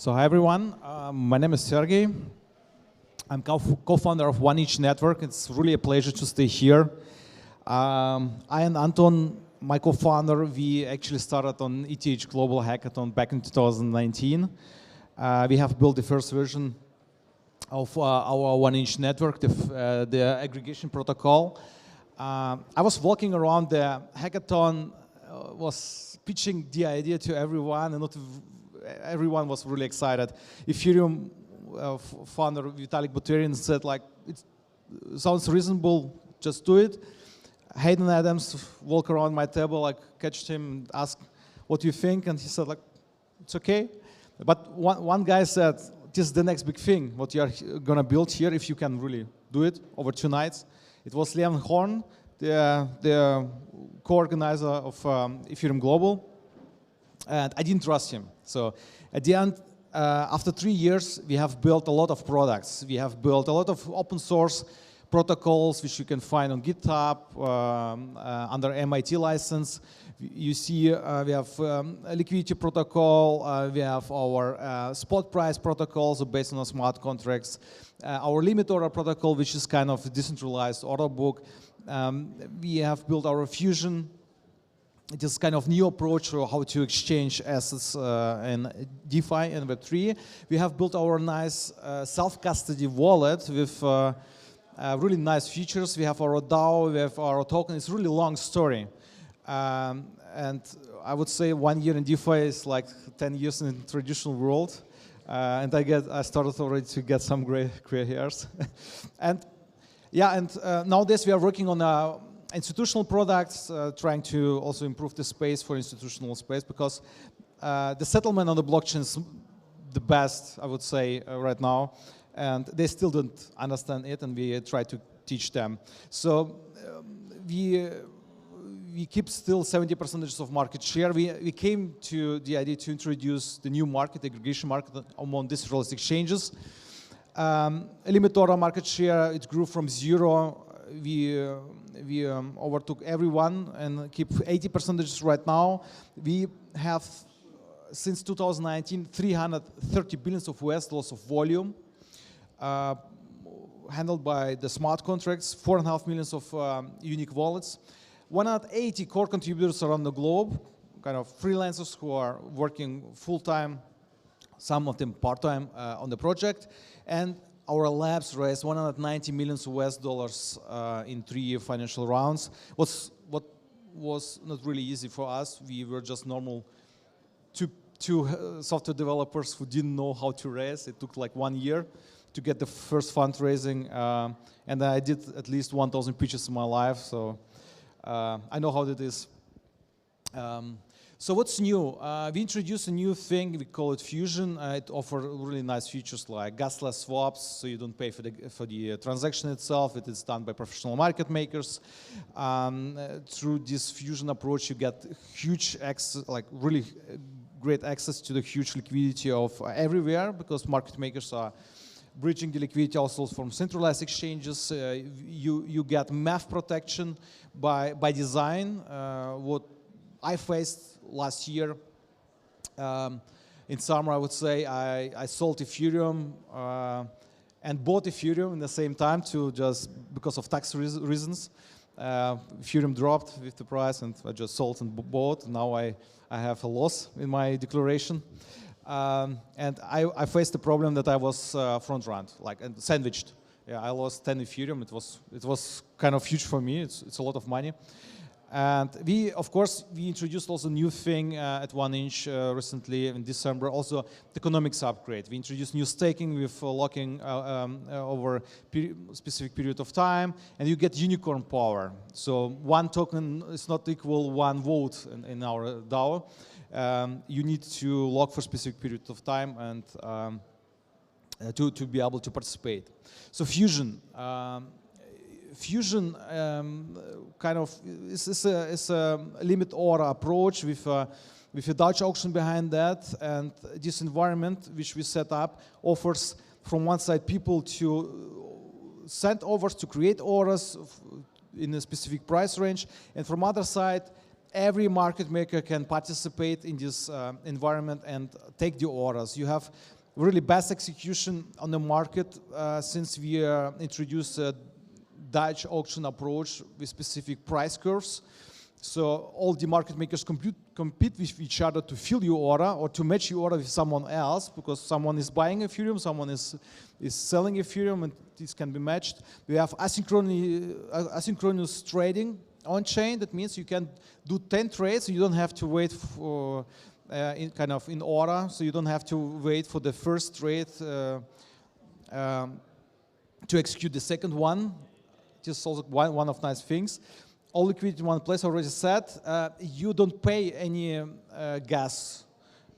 So hi everyone, my name is Sergej. I'm co-founder of One Inch Network. It's really a pleasure to stay here. I and Anton, my co-founder, we actually started on ETH Global Hackathon back in 2019. We have built the first version of our One Inch Network, the aggregation protocol. I was walking around the hackathon, was pitching the idea to everyone, and not everyone was really excited. Ethereum founder Vitalik Buterin said, like, it sounds reasonable, just do it. Hayden Adams walked around my table, like, catched him, asked, what do you think? And he said, like, it's okay. But one guy said, this is the next big thing, what you are gonna build here, if you can really do it over 2 nights. It was Leon Horn, the co-organizer of Ethereum Global. And I didn't trust him. So at the end, after 3 years, we have built a lot of products. We have built a lot of open source protocols, which you can find on GitHub under MIT license. You see, we have a liquidity protocol. We have our spot price protocol, so based on smart contracts. Our limit order protocol, which is kind of a decentralized order book. We have built our Fusion. It is kind of new approach to how to exchange assets in DeFi and Web3. We have built our nice self-custody wallet with really nice features. We have our DAO, we have our token. It's a really long story. And I would say 1 year in DeFi is like 10 years in the traditional world. And I started already to get some gray hairs. And yeah, and nowadays we are working on institutional products, trying to also improve the space for institutional space, because the settlement on the blockchain is the best, I would say, right now, and they still don't understand it, and we try to teach them. So we keep still 70% of market share. We came to the idea to introduce the new market, aggregation market, among decentralized exchanges. Limit order market share, it grew from 0. We overtook everyone and keep 80% right now. We have, since 2019, 330 billions of US dollars of volume handled by the smart contracts, 4.5 million of unique wallets, 180 core contributors around the globe, kind of freelancers who are working full-time, some of them part-time on the project, and our labs raised 190 million US dollars in 3 financial rounds. What was not really easy for us. We were just normal two software developers who didn't know how to raise. It took like 1 year to get the first fundraising, and I did at least 1,000 pitches in my life, so I know how it is. So what's new? We introduced a new thing, we call it Fusion. It offers really nice features like gasless swaps, so you don't pay for the transaction itself. It is done by professional market makers. Through this Fusion approach, you get huge access, like really great access to the huge liquidity of everywhere, because market makers are bridging the liquidity also from centralized exchanges. You get math protection by design. What I faced last year, in summer, I would say, I sold Ethereum and bought Ethereum in the same time because of tax reasons. Ethereum dropped with the price, and I just sold and bought. Now I have a loss in my declaration. And I faced the problem that I was front-run, like, and sandwiched. Yeah, I lost 10 Ethereum. It was kind of huge for me. It's a lot of money. And of course, we introduced also a new thing at One Inch recently in December, also the economics upgrade. We introduced new staking with locking over a specific period of time, and you get unicorn power. So 1 token is not equal 1 vote in our DAO. You need to lock for a specific period of time and to be able to participate. So Fusion. Fusion kind of is a limit order approach with a Dutch auction behind that, and this environment which we set up offers from one side people to send orders, to create orders in a specific price range, and from other side every market maker can participate in this environment and take the orders. You have really best execution on the market since we introduced a Dutch auction approach with specific price curves. So all the market makers compete with each other to fill your order or to match your order with someone else, because someone is buying Ethereum, someone is selling Ethereum, and this can be matched. We have asynchronous trading on chain. That means you can do 10 trades. You don't have to wait for in order. So you don't have to wait for the first trade to execute the second one. Just also one of nice things. All liquidity in one place, already said. You don't pay any gas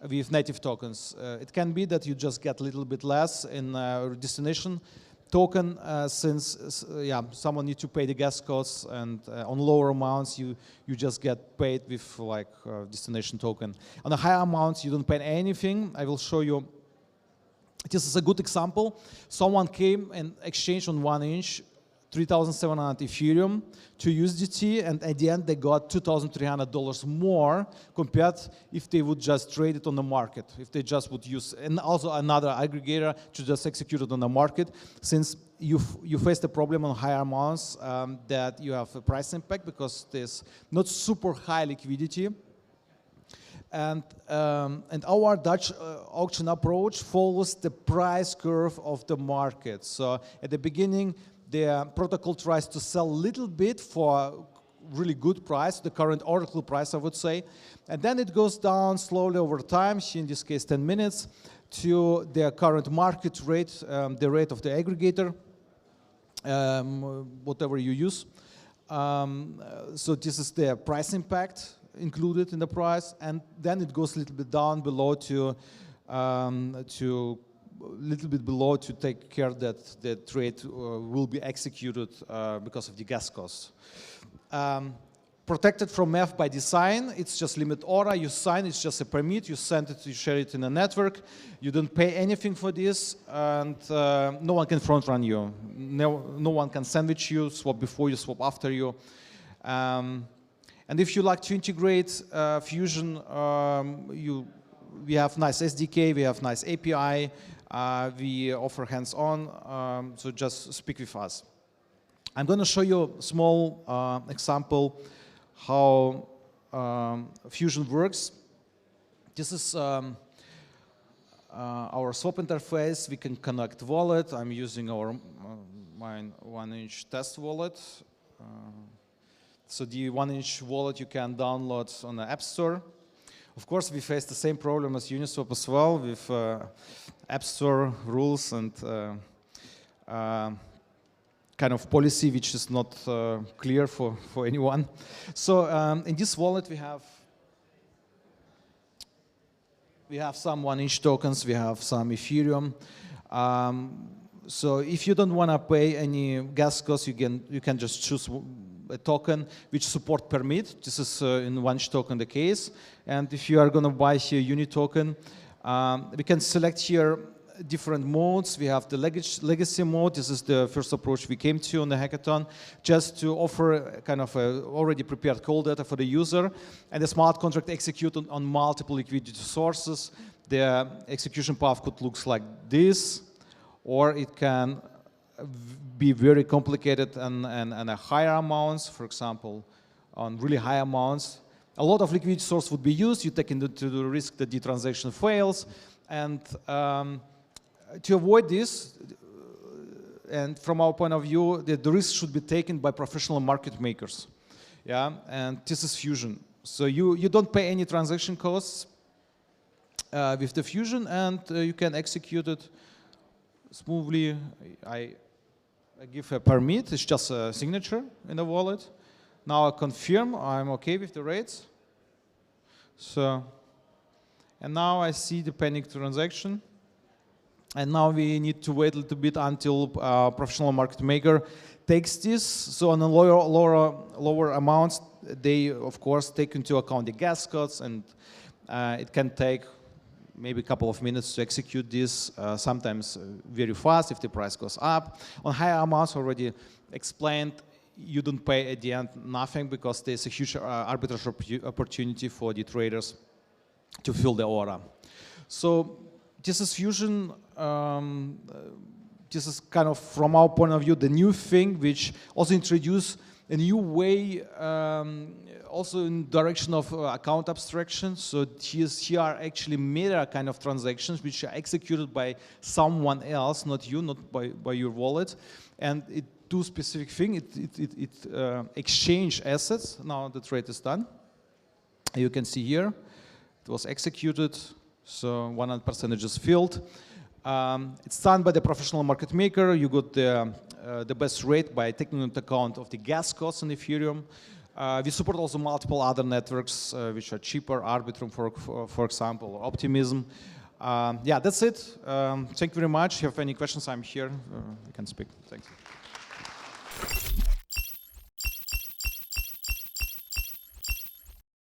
with native tokens. It can be that you just get a little bit less in destination token since someone needs to pay the gas costs, and on lower amounts you just get paid with like destination token. On the higher amounts you don't pay anything. I will show you. This is a good example. Someone came and exchanged on 1 inch 3,700 Ethereum to USDT, and at the end they got $2,300 more compared if they would just trade it on the market, if they just would use, and also another aggregator to just execute it on the market, since you face the problem on higher amounts that you have a price impact because there's not super high liquidity. And our Dutch auction approach follows the price curve of the market. So at the beginning, the protocol tries to sell a little bit for really good price, the current Oracle price, I would say. And then it goes down slowly over time, in this case 10 minutes, to the current market rate, the rate of the aggregator, whatever you use. So this is the price impact included in the price. And then it goes a little bit down below to little bit below to take care that the trade will be executed because of the gas costs. Protected from MEF by design, it's just limit order, you sign, it's just a permit, you send it, you share it in a network, you don't pay anything for this, and no one can front run you. No one can sandwich you, swap before you, swap after you. And if you like to integrate Fusion, we have nice SDK, we have nice API, we offer hands-on, so just speak with us. I'm going to show you a small example how Fusion works. This is our swap interface. We can connect wallet. I'm using our my 1-inch test wallet. So the 1-inch wallet you can download on the App Store. Of course, we face the same problem as Uniswap as well, with App Store rules and kind of policy which is not clear for anyone. So in this wallet we have some 1-inch tokens, we have some Ethereum. So if you don't want to pay any gas costs, you can just choose a token which support permit. This is in 1-inch token the case. And if you are going to buy here Uni token, we can select here different modes. We have the legacy mode. This is the first approach we came to on the hackathon, just to offer kind of a already prepared call data for the user, and the smart contract executed on multiple liquidity sources. The execution path could look like this, or it can be very complicated and a higher amounts, for example, on really high amounts. A lot of liquidity source would be used. You take into the risk that the transaction fails, and to avoid this, and from our point of view, the risk should be taken by professional market makers. Yeah, and this is Fusion. So you don't pay any transaction costs with the Fusion, and you can execute it smoothly. I give a permit. It's just a signature in the wallet. Now I confirm I'm okay with the rates. So, and now I see the pending transaction. And now we need to wait a little bit until professional market maker takes this. So on the lower amounts, they of course take into account the gas costs, and it can take maybe a couple of minutes to execute this, sometimes very fast if the price goes up. On higher amounts, already explained, you don't pay at the end nothing, because there's a huge arbitrage opportunity for the traders to fill the order. So this is Fusion. This is kind of, from our point of view, the new thing, which also introduce a new way, also in direction of account abstraction. So here are actually meta kind of transactions which are executed by someone else, not you, not by your wallet, and it do specific thing. It exchange assets. Now the trade is done. You can see here it was executed, so 100% is filled. It's done by the professional market maker. You got the best rate by taking into account of the gas costs in Ethereum. We support also multiple other networks which are cheaper, Arbitrum, for example, or Optimism. Yeah, that's it. Thank you very much. If you have any questions, I'm here. You can speak. Thanks.